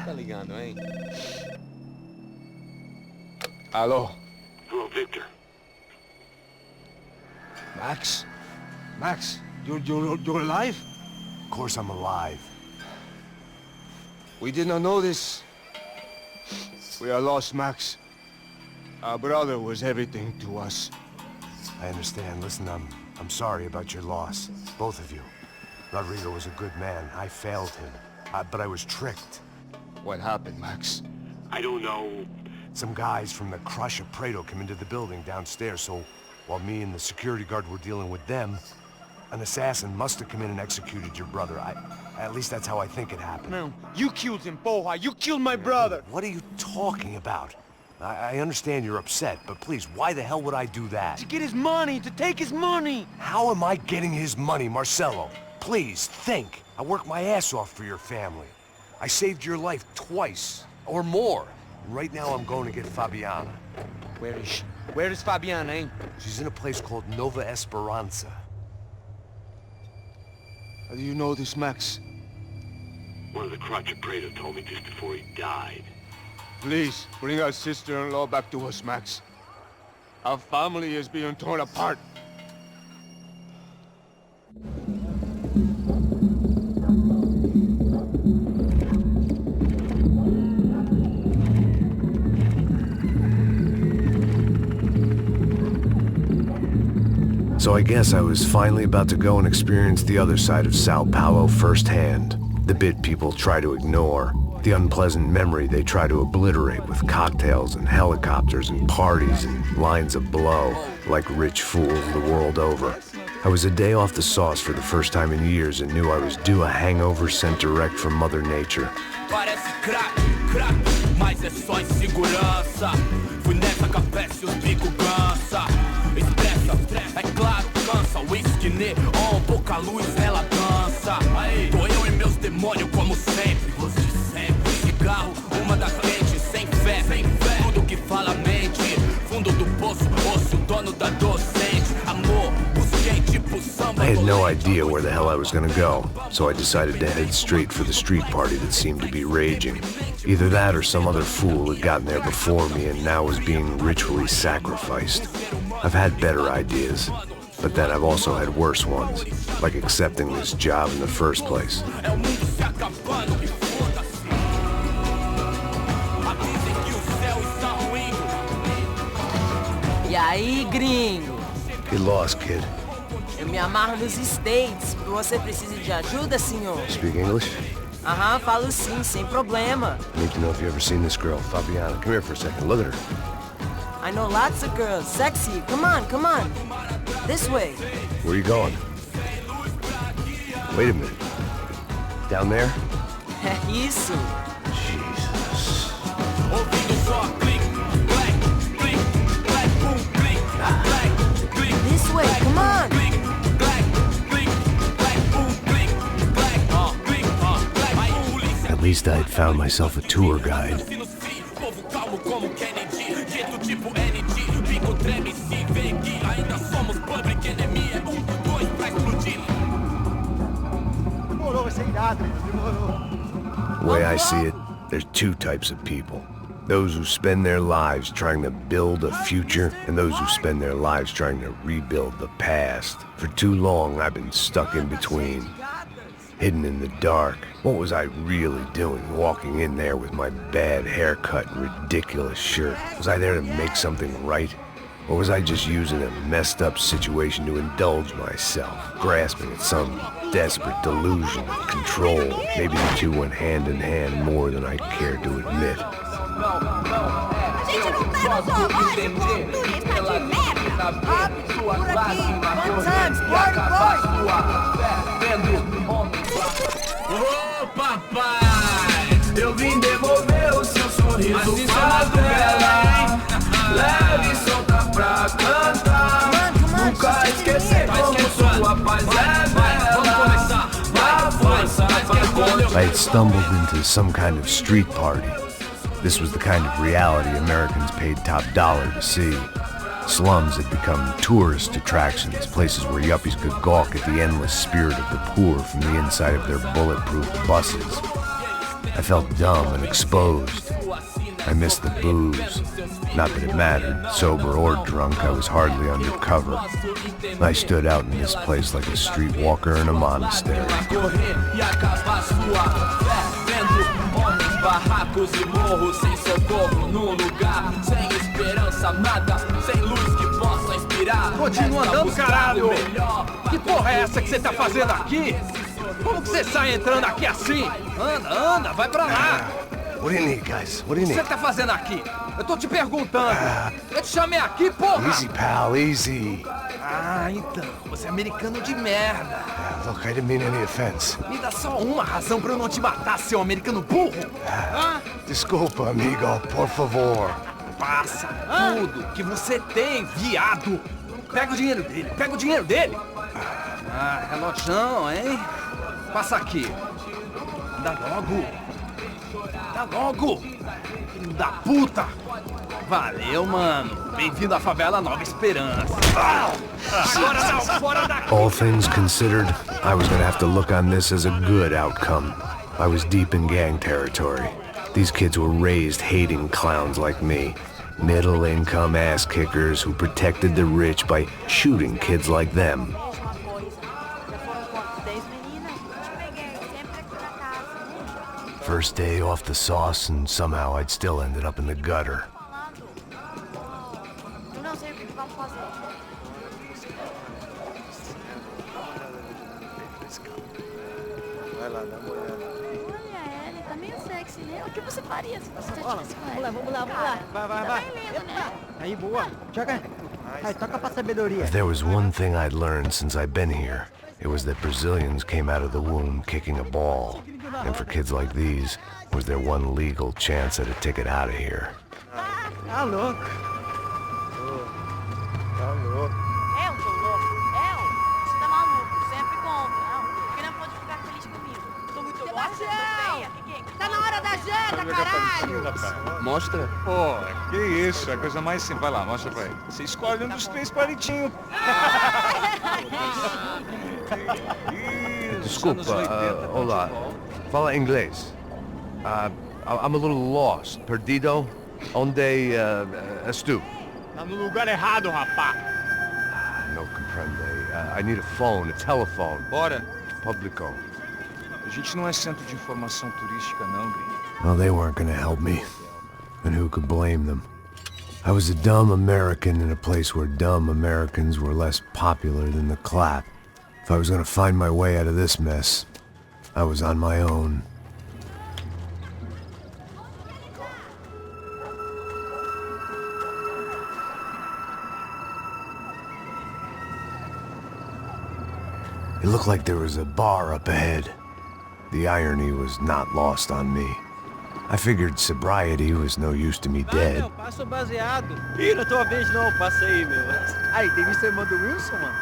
Tá ligando, hein? Alô? Hello, Victor. Max? Max, you're alive? Of course I'm alive. We did not know this. We are lost, Max. Our brother was everything to us. I understand. Listen, I'm sorry about your loss. Both of you. Rodrigo was a good man. I failed him. But I was tricked. What happened, Max? I don't know. Some guys from the Crush of Prado came into the building downstairs, so while me and the security guard were dealing with them, an assassin must have come in and executed your brother. At least that's how I think it happened. No, you killed him, porra. You killed my brother. What are you talking about? I understand you're upset, but please, why the hell would I do that? To get his money, to take his money. How am I getting his money, Marcelo? Please, think. I worked my ass off for your family. I saved your life twice, or more. Right now I'm going to get Fabiana. Where is she? Where is Fabiana, eh? She's in a place called Nova Esperanza. How do you know this, Max? One of the Crotch of Prado told me just before he died. Please, bring our sister-in-law back to us, Max. Our family is being torn apart. So I guess I was finally about to go and experience the other side of Sao Paulo firsthand. The bit people try to ignore. The unpleasant memory they try to obliterate with cocktails and helicopters and parties and lines of blow, like rich fools the world over. I was a day off the sauce for the first time in years and knew I was due a hangover sent direct from Mother Nature. Parece crack, mas é só insegurança. Fui nessa capeste os bico cansa. Estressa, é claro, cansa. Whisky, neon, pouca luz, ela dança. Tô eu e meus demônios como sempre. Cigarro, uma das quentes, sem fé. Tudo que fala mente. Fundo do poço, osso, dono da docente. Amor, busquei tipo samba. I had no idea where the hell I was gonna go, so I decided to head straight for the street party that seemed to be raging. Either that or some other fool had gotten there before me and now was being ritually sacrificed. I've had better ideas, but then I've also had worse ones, like accepting this job in the first place. E aí, gringo? Get lost, kid. Eu me amarro nos States. Você precisa de ajuda, senhor? Speak English? Aham, falo sim, sem problema. I need to know if you've ever seen this girl, Fabiana. Come here for a second. Look at her. I know lots of girls. Sexy. Come on, come on. This way. Where are you going? Wait a minute. Down there? Isso. Jesus. This way, come on. At least I had found myself a tour guide. The way I see it, there's two types of people. Those who spend their lives trying to build a future, and those who spend their lives trying to rebuild the past. For too long, I've been stuck in between. Hidden in the dark. What was I really doing walking in there with my bad haircut and ridiculous shirt? Was I there to make something right? Or was I just using a messed up situation to indulge myself, grasping at some desperate delusion of control? Maybe the two went hand in hand more than I care to admit. Ô papai, eu vim devolver o seu sorriso favela. Leve e solta pra cantar. Nunca esquecer como sua paz é bela. A força I had stumbled into some kind of street party. This was the kind of reality Americans paid top dollar to see. Slums had become tourist attractions, places where yuppies could gawk at the endless spirit of the poor from the inside of their bulletproof buses. I felt dumb and exposed. I missed the booze. Not that it mattered. Sober or drunk, I was hardly undercover. I stood out in this place like a streetwalker in a monastery. Barracos e morros sem socorro num lugar sem esperança, nada, sem luz que possa inspirar. Continua andando, caralho! Que porra é essa que você tá fazendo aqui? Como que você sai entrando aqui assim? Anda, vai pra lá! What do you need, guys? What do you O que need? você tá fazendo aqui? Eu tô te perguntando. Eu te chamei aqui, porra! Easy, pal, easy. Ah, então, você é americano de merda. Look, I didn't mean any offense. Me dá só uma razão pra eu não te matar, seu americano burro. Desculpa, amigo, por favor. Passa tudo que você tem, viado. Pega o dinheiro dele, Ah, relojão, hein? Passa aqui. Dá logo. Filho da puta. Valeu, mano. Bem-vindo à favela Nova Esperança. Agora não, fora daqui. All things considered, I was gonna have to look on this as a good outcome. I was deep in gang territory. These kids were raised hating clowns like me. Middle-income ass-kickers who protected the rich by shooting kids like them. First day off the sauce, and somehow I'd still ended up in the gutter. O que você faria se você estivesse com ela? Vamos lá. Vai. Lindo, né? Aí, boa. Joga. Aí, toca pra sabedoria. If there was one thing I'd learned since I've been here, it was that Brazilians came out of the womb kicking a ball. And for kids like these, was their one legal chance at a ticket out of here. Tá louco. Eu tô louco. Você tá maluco. Sempre compra. Não. Porque não pode ficar feliz comigo. Tô muito louca, tô feia. Tá na hora da janta, caralho! Mostra. Pô, que isso, é a coisa mais simples. Vai lá, mostra pra ele. Você escolhe um dos 3 palitinhos. Desculpa, olá. Fala inglês. I'm a little lost. Perdido? Onde estou? Tá no lugar errado, rapá. No comprende. I need a phone, a telephone. Bora. Publico. A gente não é centro de informação turística, não, gringo. Well, they weren't gonna help me. And who could blame them? I was a dumb American in a place where dumb Americans were less popular than the clap. If I was gonna find my way out of this mess, I was on my own. It looked like there was a bar up ahead. The irony was not lost on me. I figured sobriety was no use to me dead. Meu, passa o baseado. Ih, não é tua vez não, passa aí, meu. Aí, tem visto a irmã do Wilson, mano?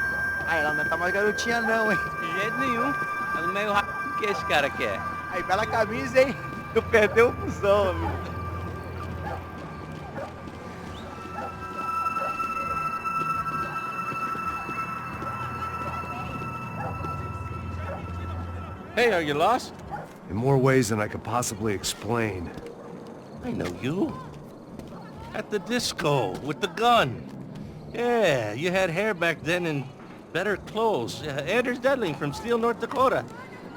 Aí, ela não tá mais garotinha não, hein? De jeito nenhum. Tá no meio rápido que esse cara quer. Aí, bela camisa, hein? Tu perdeu o fusão, amigo. Hey, are you lost? In more ways than I could possibly explain. I know you. At the disco, with the gun. Yeah, you had hair back then and better clothes. Anders Dedling from Steele, North Dakota.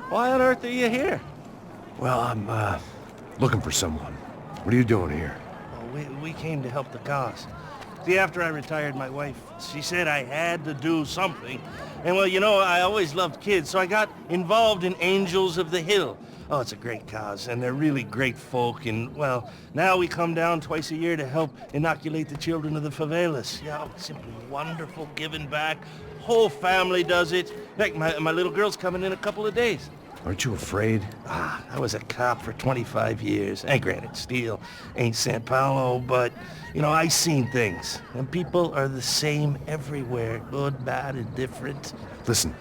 Why on earth are you here? Well, I'm, looking for someone. What are you doing here? Well, we came to help the cause. See, after I retired, my wife, she said I had to do something. And well, you know, I always loved kids, so I got involved in Angels of the Hill. Oh, it's a great cause, and they're really great folk, and, well, now we come down twice a year to help inoculate the children of the favelas. Yeah, oh, it's simply wonderful, giving back. Whole family does it. In fact, my little girl's coming in a couple of days. Aren't you afraid? I was a cop for 25 years. And granted, Steele ain't San Paulo, but, you know, I seen things. And people are the same everywhere. Good, bad, and different. Listen,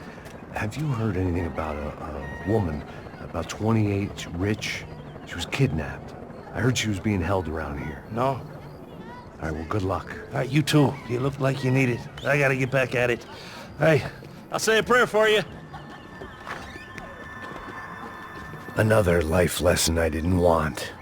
have you heard anything about a woman, about 28, rich? She was kidnapped. I heard she was being held around here. No? All right, well, good luck. All right, you too. You look like you need it. I gotta get back at it. Hey, I'll say a prayer for you. Another life lesson I didn't want.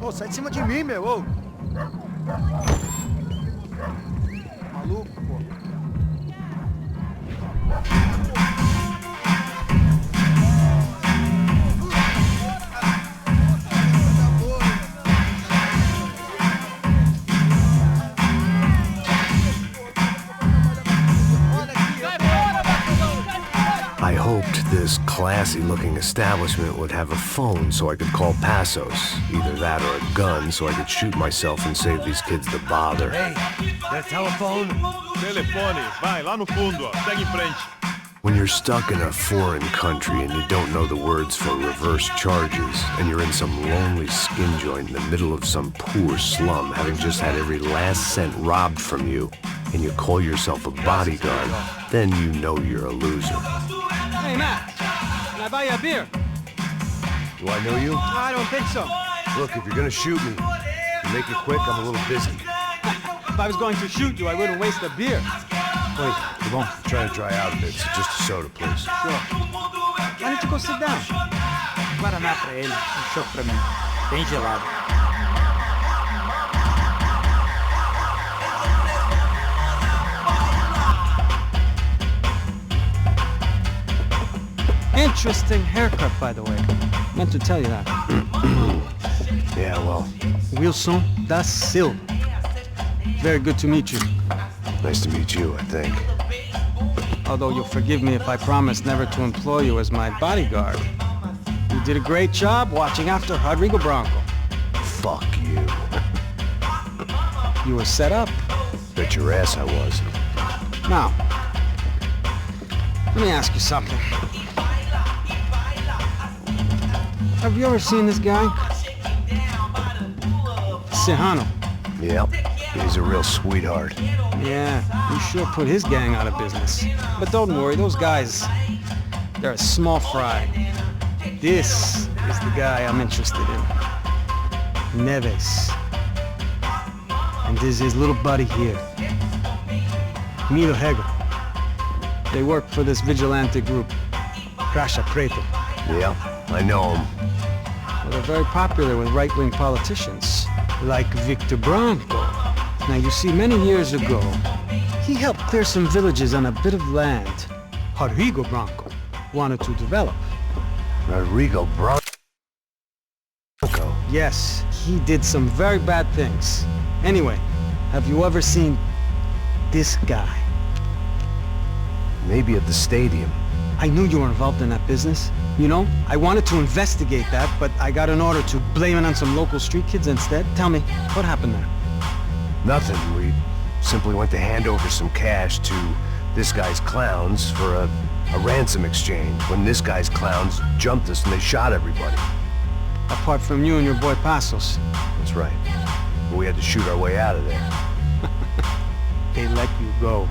Ô, sai de cima de mim, meu, ô! Maluco, pô. I hoped this classy-looking establishment would have a phone so I could call Passos. Either that or a gun so I could shoot myself and save these kids the bother. Hey, that telephone? Telefone, vai, lá no fundo, ó. Segue em frente. When you're stuck in a foreign country and you don't know the words for reverse charges, and you're in some lonely skin joint in the middle of some poor slum, having just had every last cent robbed from you, and you call yourself a bodyguard, then you know you're a loser. Hey, Matt, can I buy you a beer? Do I know you? I don't think so. Look, if you're gonna shoot me, make it quick, I'm a little busy. If I was going to shoot you, I wouldn't waste a beer. Wait, come on. I'm trying to dry out a bit, so just a soda, please. Sure. Why don't you go sit down? Guaraná pra ele, choco pra mim. Bem gelado. Interesting haircut, by the way. Meant to tell you that. Yeah, well, Wilson da Silva. Very good to meet you. nice to meet you, I think. Although you'll forgive me if I promise never to employ you as my bodyguard. You did a great job watching after Rodrigo Bronco. Fuck you. You were set up. Bet your ass I was. Now, let me ask you something. Have you ever seen this guy? Serrano. Yep, he's a real sweetheart. Yeah, you sure put his gang out of business. But don't worry, those guys, they're a small fry. This is the guy I'm interested in. Neves. And this is his little buddy here. Milo Hegel. They work for this vigilante group, Caixa Preta. Yeah, I know him. Well, they're very popular with right-wing politicians, like Victor Bronco. Now, you see, many years ago, he helped clear some villages on a bit of land Rodrigo Bronco wanted to develop. Rodrigo Bronco? Yes, he did some very bad things. Anyway, have you ever seen this guy? Maybe at the stadium. I knew you were involved in that business. You know, I wanted to investigate that, but I got an order to blame it on some local street kids instead. Tell me, what happened there? Nothing. We simply went to hand over some cash to this guy's clowns for a ransom exchange when this guy's clowns jumped us and they shot everybody. Apart from you and your boy Passos. That's right. But we had to shoot our way out of there. They let you go.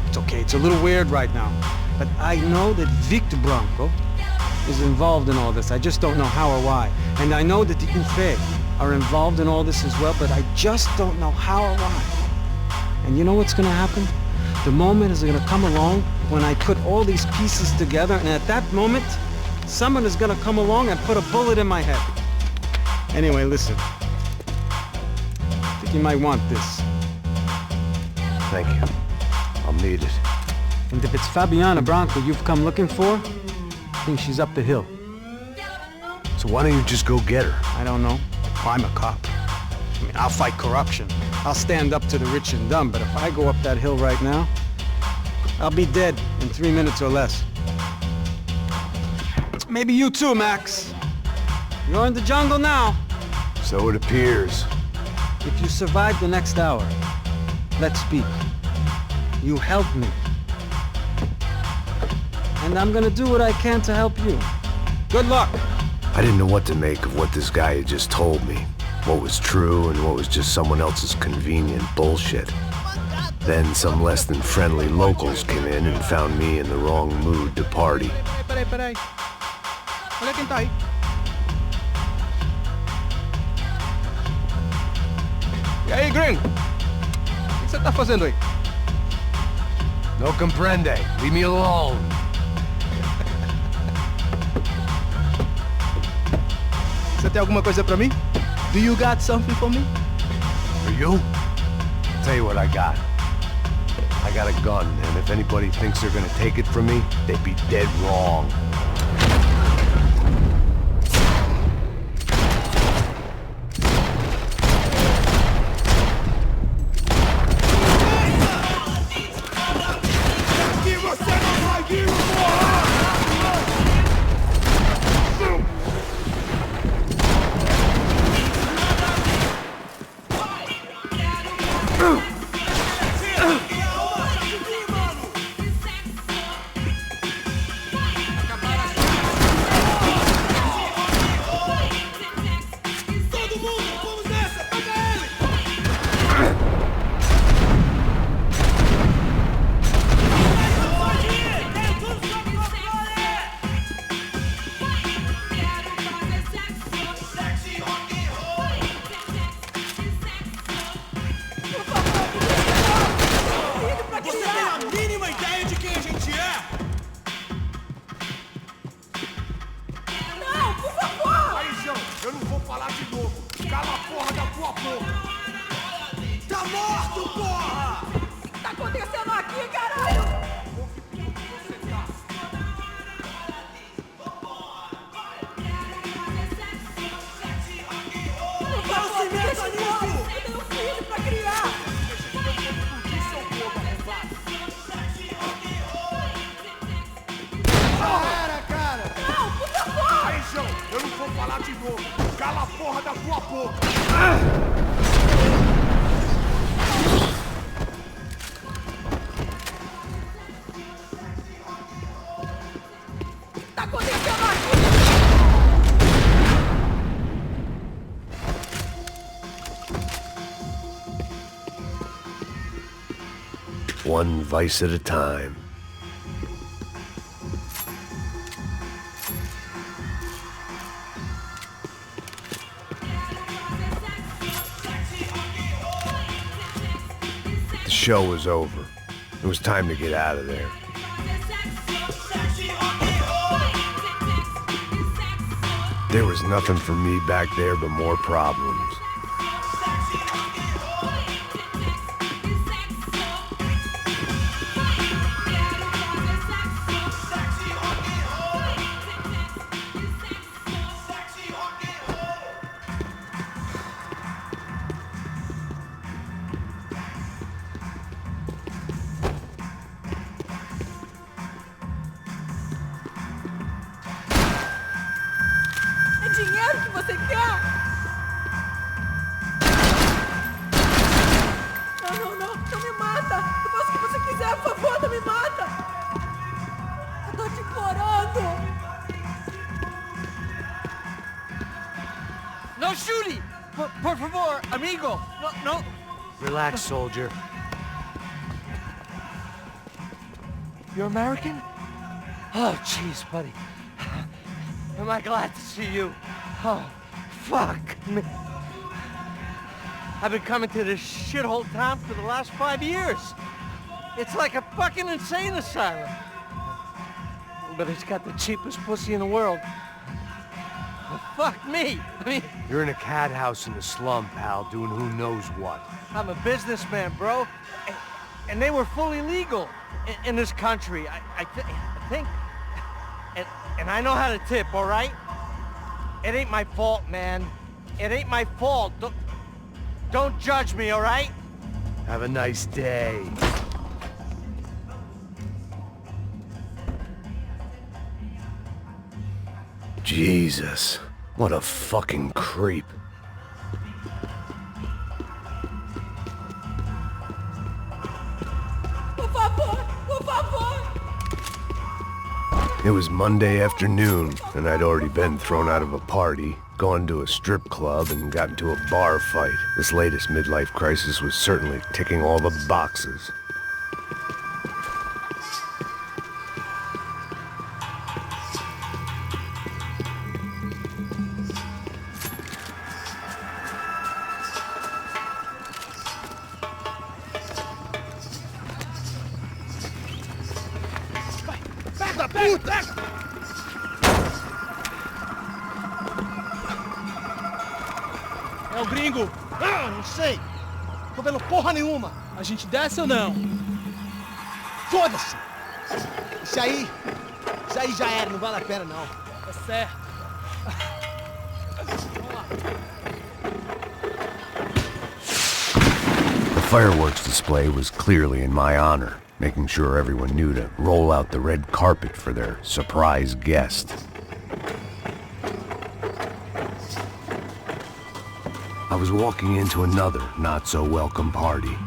It's okay, it's a little weird right now. But I know that Victor Bronco is involved in all this. I just don't know how or why. And I know that the UFE are involved in all this as well, but I just don't know how or why. And you know what's gonna happen? The moment is gonna come along when I put all these pieces together, and at that moment, someone is gonna come along and put a bullet in my head. Anyway, listen. I think you might want this. Thank you. I'll need it. And if it's Fabiana Bronco you've come looking for, I think she's up the hill. So why don't you just go get her? I don't know. I'm a cop. I mean, I'll fight corruption. I'll stand up to the rich and dumb, but if I go up that hill right now, I'll be dead in 3 minutes or less. Maybe you too, Max. You're in the jungle now. So it appears. If you survive the next hour, let's speak. You helped me. And I'm gonna do what I can to help you. Good luck. I didn't know what to make of what this guy had just told me. What was true and what was just someone else's convenient bullshit. Then some less than friendly locals came in and found me in the wrong mood to party. Peraí. Olha quem tá aí. E aí, gringo? O que você tá fazendo aí? No comprende. Leave me alone. Você tem alguma coisa pra mim? Do you got something for me? For you? Tell you what I got. I got a gun, and if anybody thinks they're gonna take it from me, they'd be dead wrong. One vice at a time. The show was over. It was time to get out of there. There was nothing for me back there but more problems. Dinheiro que você quer? Não me mata! Eu faço o que você quiser, por favor, não me mata! Eu tô te implorando! No shooting! Por favor, amigo! No! Relax, soldier. You're American? Oh, jeez, buddy. Am I glad to see you? Oh, fuck me. I've been coming to this shithole town for the last 5 years. It's like a fucking insane asylum. But it's got the cheapest pussy in the world. Well, fuck me. I mean... You're in a cat house in the slum, pal, doing who knows what. I'm a businessman, bro. And they were fully legal in this country. I think... And I know how to tip, all right? It ain't my fault, man. It ain't my fault. Don't judge me, all right? Have a nice day. Jesus, what a fucking creep. Por favor! It was Monday afternoon, and I'd already been thrown out of a party, gone to a strip club, and got into a bar fight. This latest midlife crisis was certainly ticking all the boxes. Da puta! É o gringo! Ah, não sei. Tô vendo porra nenhuma. A gente desce ou não? Foda-se! Isso aí já era, não vale a pena não. É certo. The fireworks display was clearly in my honor, making sure everyone knew to roll out the red carpet for their surprise guest. I was walking into another not-so-welcome party.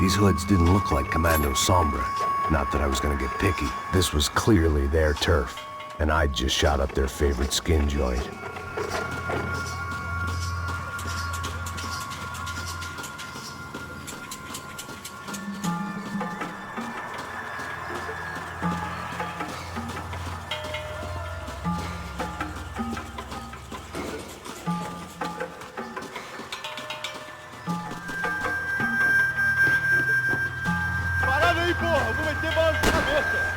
These hoods didn't look like Commando Sombra. Not that I was gonna get picky. This was clearly their turf, and I'd just shot up their favorite skin joint. Parada aí, porra! Eu vou meter bala na cabeça!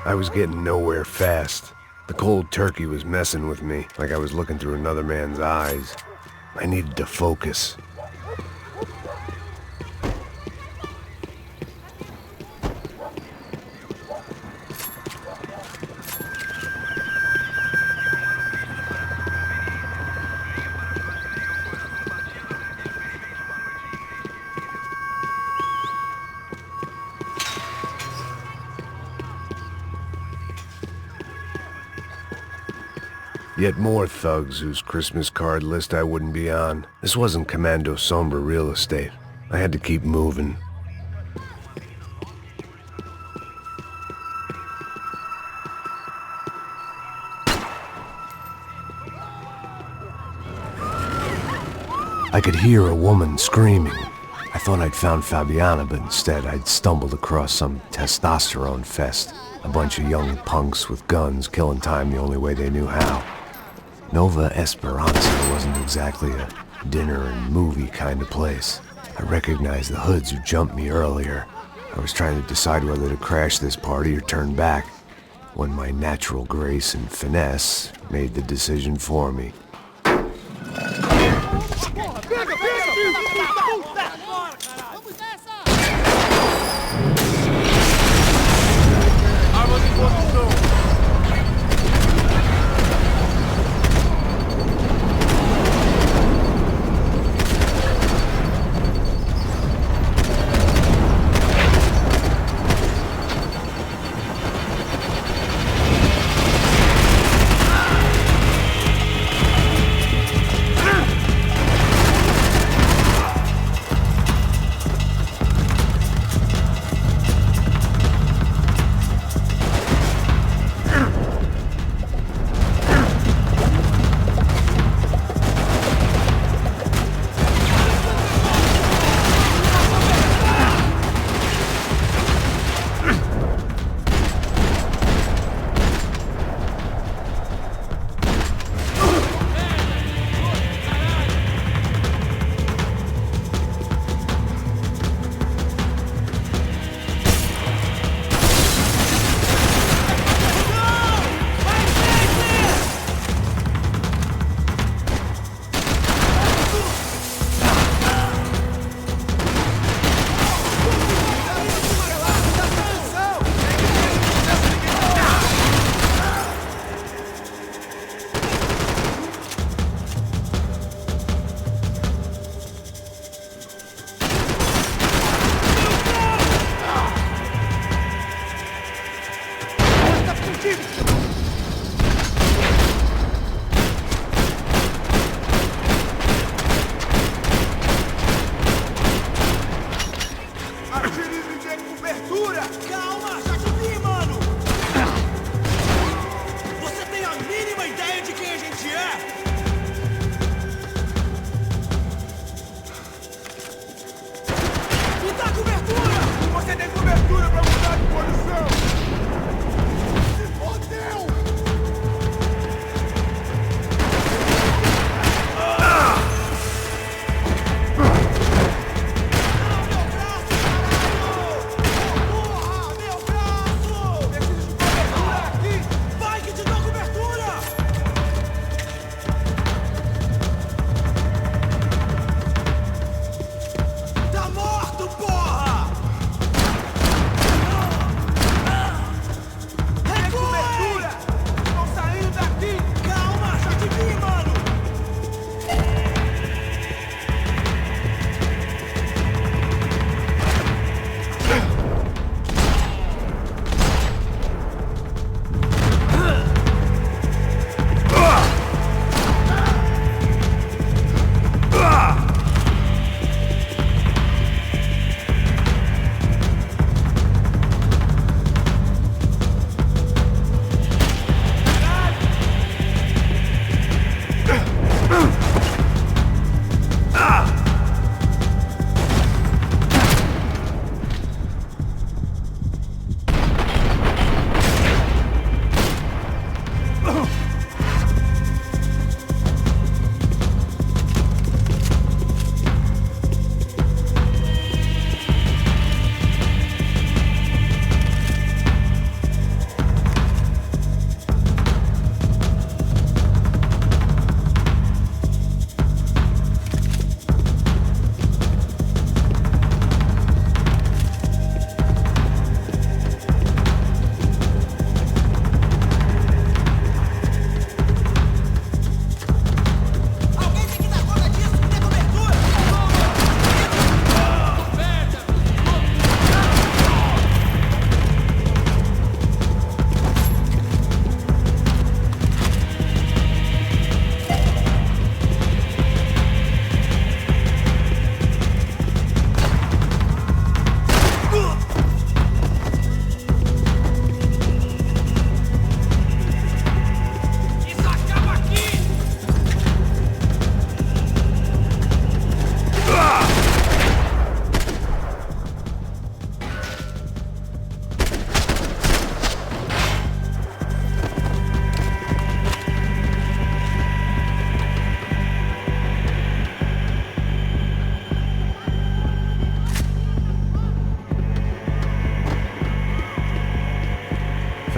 I was getting nowhere fast. The cold turkey was messing with me, like I was looking through another man's eyes. I needed to focus. Yet more thugs whose Christmas card list I wouldn't be on. This wasn't Commando Sombra real estate. I had to keep moving. I could hear a woman screaming. I thought I'd found Fabiana, but instead I'd stumbled across some testosterone fest. A bunch of young punks with guns killing time the only way they knew how. Nova Esperanza wasn't exactly a dinner and movie kind of place. I recognized the hoods who jumped me earlier. I was trying to decide whether to crash this party or turn back, when my natural grace and finesse made the decision for me.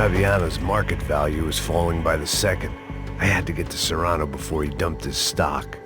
Fabiano's market value was falling by the second. I had to get to Serrano before he dumped his stock.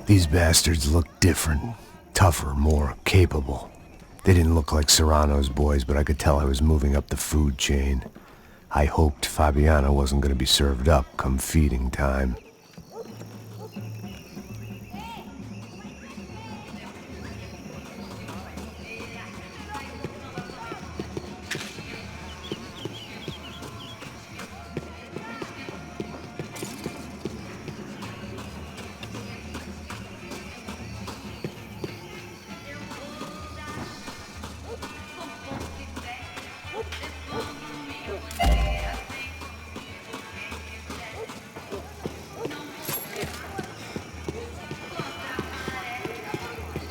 These bastards looked different, tougher, more capable. They didn't look like Serrano's boys, but I could tell I was moving up the food chain. I hoped Fabiano wasn't going to be served up come feeding time.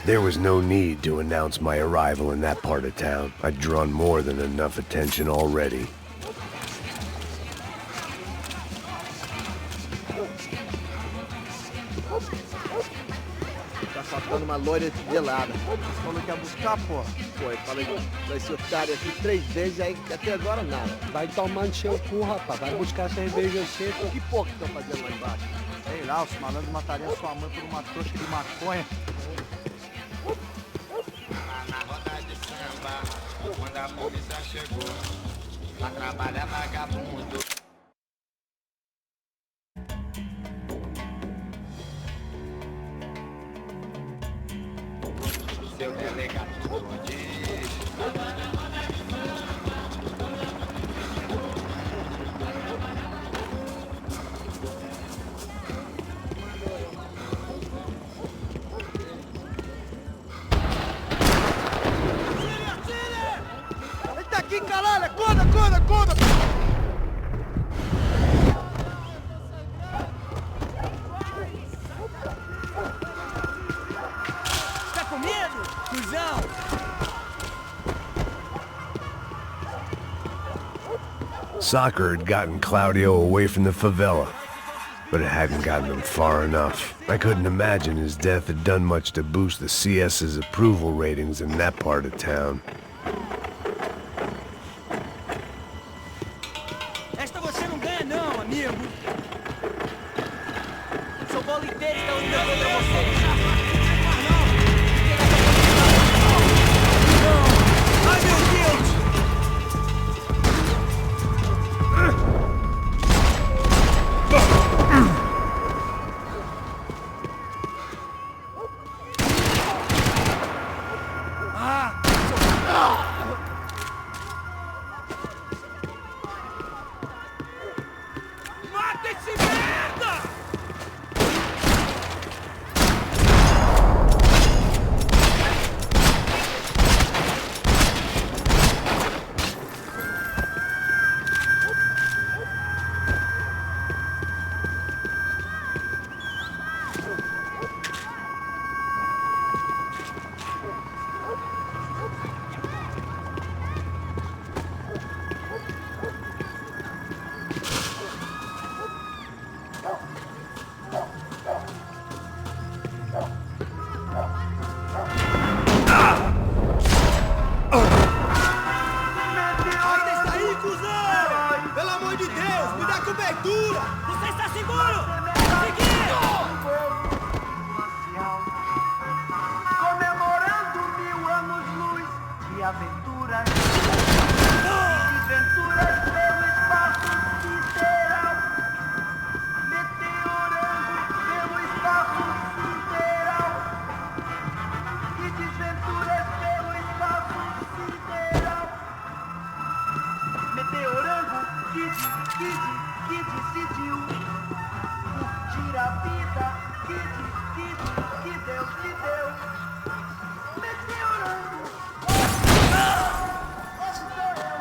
There was no need to announce my arrival in that part of town. I'd drawn more than enough attention already. Tá faltando uma loira gelada. Falou que ia buscar, porra. Foi, falei que esse otário aqui 3 vezes, aí até agora nada. Vai tomar no seu cu, rapaz. Vai buscar cerveja seca. Que porra que estão fazendo lá embaixo? Sei lá, os malandros matariam sua mãe por uma trouxa de maconha. Na roda de samba, quando a polícia chegou, pra trabalhar vagabundo. Seu delegado aqui, caralho! Acorda, acorda, acorda! Tá com medo, cuzão? Soccer had gotten Claudio away from the favela, but it hadn't gotten him far enough. I couldn't imagine his death had done much to boost the CS's approval ratings in that part of town. Esta você não ganha não, amigo. Seu bolo inteiro está olhando pra você. Ai, meu Deus! Mata esse merda! Cobertura! Você está seguro? Seguir! Comemorando 1000 anos-luz de aventuras e desventuras pelo espaço sideral. Meteorando pelo espaço sideral e desventuras pelo espaço sideral. Meteorando, que decidiu curtir a vida, que Deus te deu. Meteorando. Esse sou eu.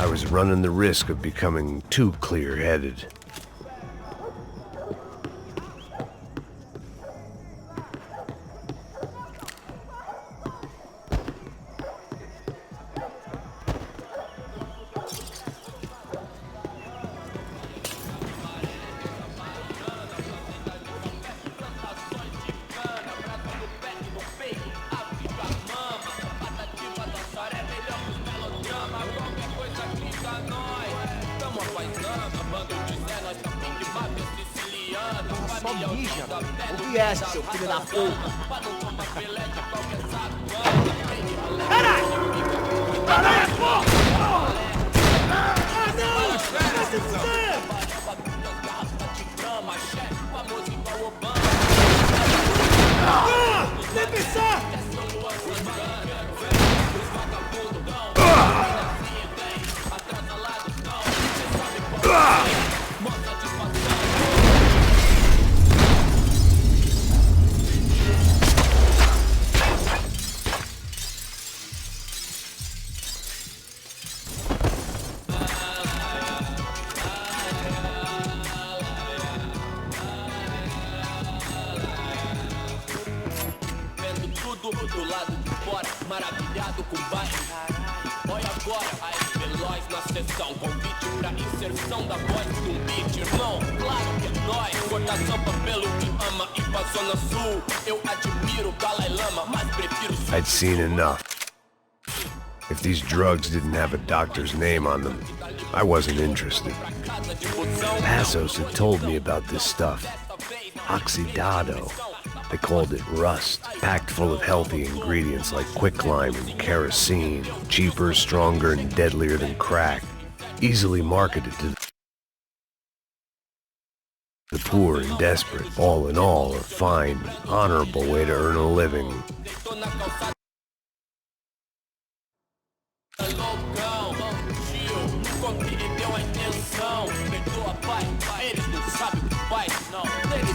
I was running the risk of becoming too clear-headed. Só mija, ouve essa, seu filho da puta. Caralho! Caralho, porra! Ah, não! Vai se fuder! Ah! Nem pensar! Do lado de fora, maravilhado com o bairro. Olha agora, aí veloz na sessão. Convite pra inserção da voz de um beat, irmão. Claro que é nóis. Cortação pra pelo que ama e pra zona sul. Eu admiro o Dalai Lama, mas prefiro... I'd seen enough. If these drugs didn't have a doctor's name on them, I wasn't interested. Passos had told me about this stuff. Oxidado. They called it rust, packed full of healthy ingredients like quicklime and kerosene, cheaper, stronger, and deadlier than crack, easily marketed to the poor and desperate. All in all, a fine, honorable way to earn a living.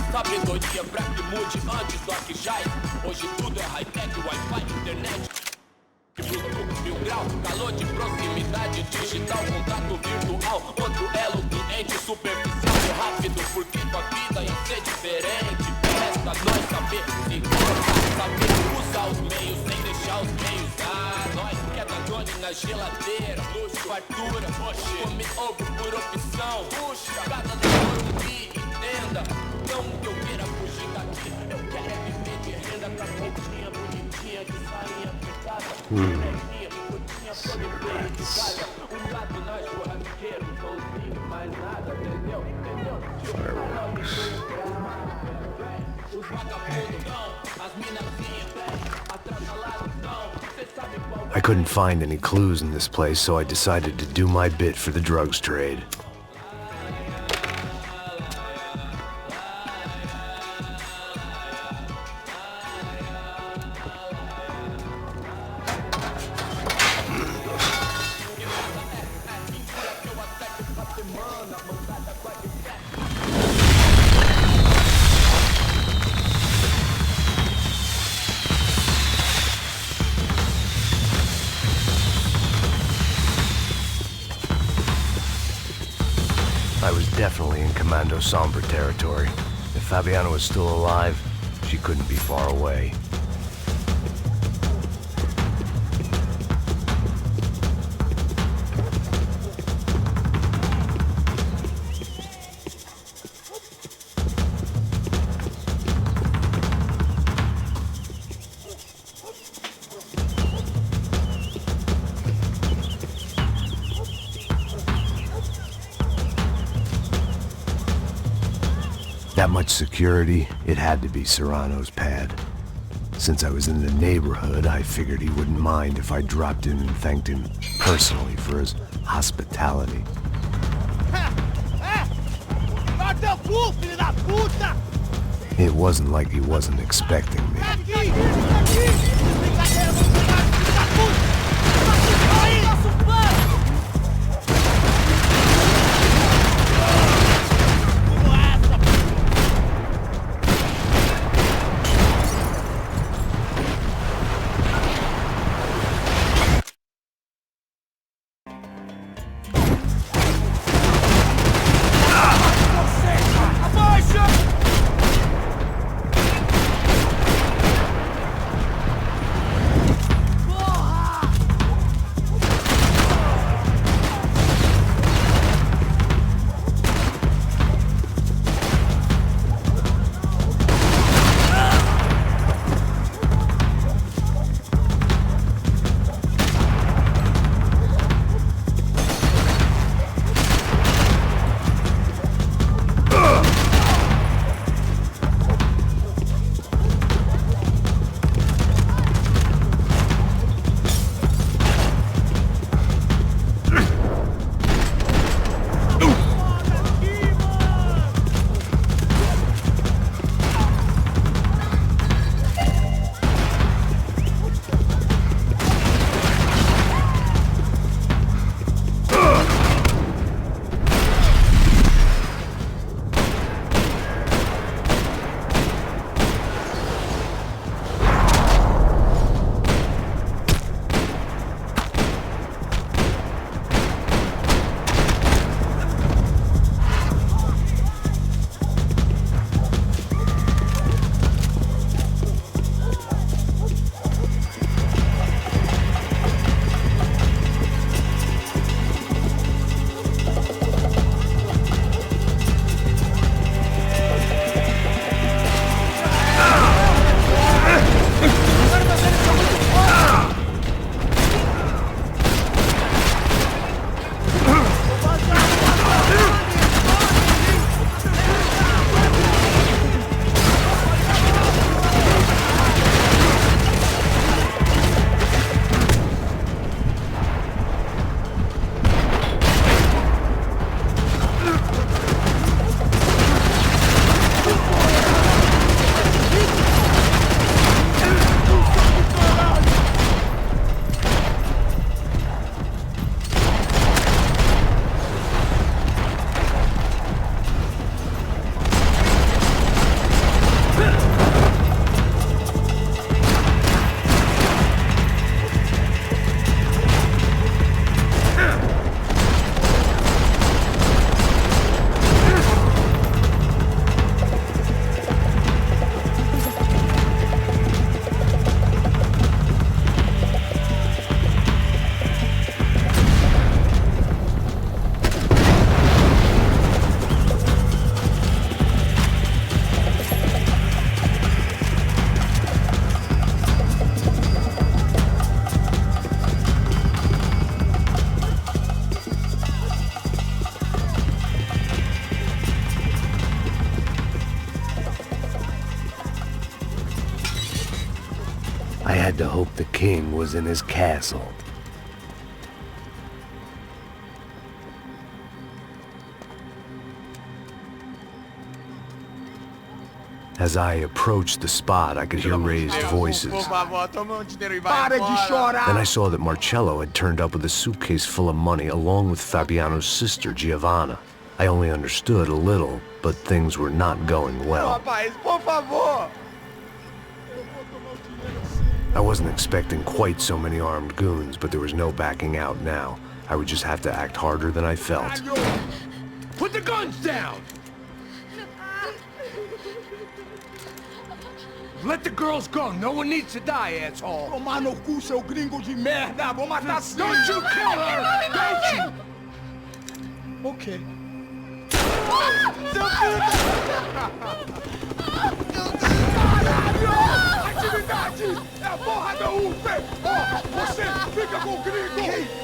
Sabedoria pra que mude antes do Arquijai. Hoje tudo é high-tech, Wi-Fi, internet. Mil grau, calor de proximidade digital, contato virtual. Outro elo, cliente superficial e rápido. Porque tua vida ia ser diferente. Resta nós saber se saber usar os meios sem deixar os meios. Nós quer dar Johnny na geladeira. Luxo, fartura, come ovo por opção. Puxa, cada negócio que entenda. Não que eu queira fugir daqui, eu quero é viver de renda pra pretinha, bonitinha, de sainha apertada, bonequinha, putinha, todo bem de casa, gato na churrasqueira, sozinho, mais nada, entendeu? Os vagabundos não, as minazinhas bem, atrasalados não, cê sabe qual... I couldn't find any clues in this place, so I decided to do my bit for the drugs trade. I was definitely in Commando Sombra territory. If Fabiana was still alive, she couldn't be far away. That much security, it had to be Serrano's pad. Since I was in the neighborhood, I figured he wouldn't mind if I dropped in and thanked him personally for his hospitality. It wasn't like he wasn't expecting me. had to hope the king was in his castle. As I approached the spot, I could hear raised voices. Then I saw that Marcello had turned up with a suitcase full of money along with Fabiano's sister, Giovanna. I only understood a little, but things were not going well. I wasn't expecting quite so many armed goons, but there was no backing out now. I would just have to act harder than I felt. Put the guns down! Let the girls go. No one needs to die, asshole. Tomar no cu, seu gringo de merda. Vou matar sim. Don't you kill her! Don't you? Okay. Seu filho da... Atividade! É a porra da UP! Porra, você fica com o gringo!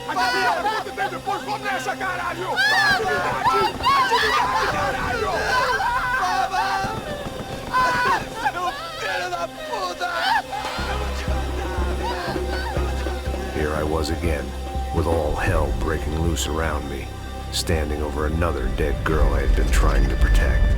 Atividade, quanto tempo depois? Vamos nessa, caralho! Atividade! Atividade, caralho! Here I was again, with all hell breaking loose around me, standing over another dead girl I had been trying to protect.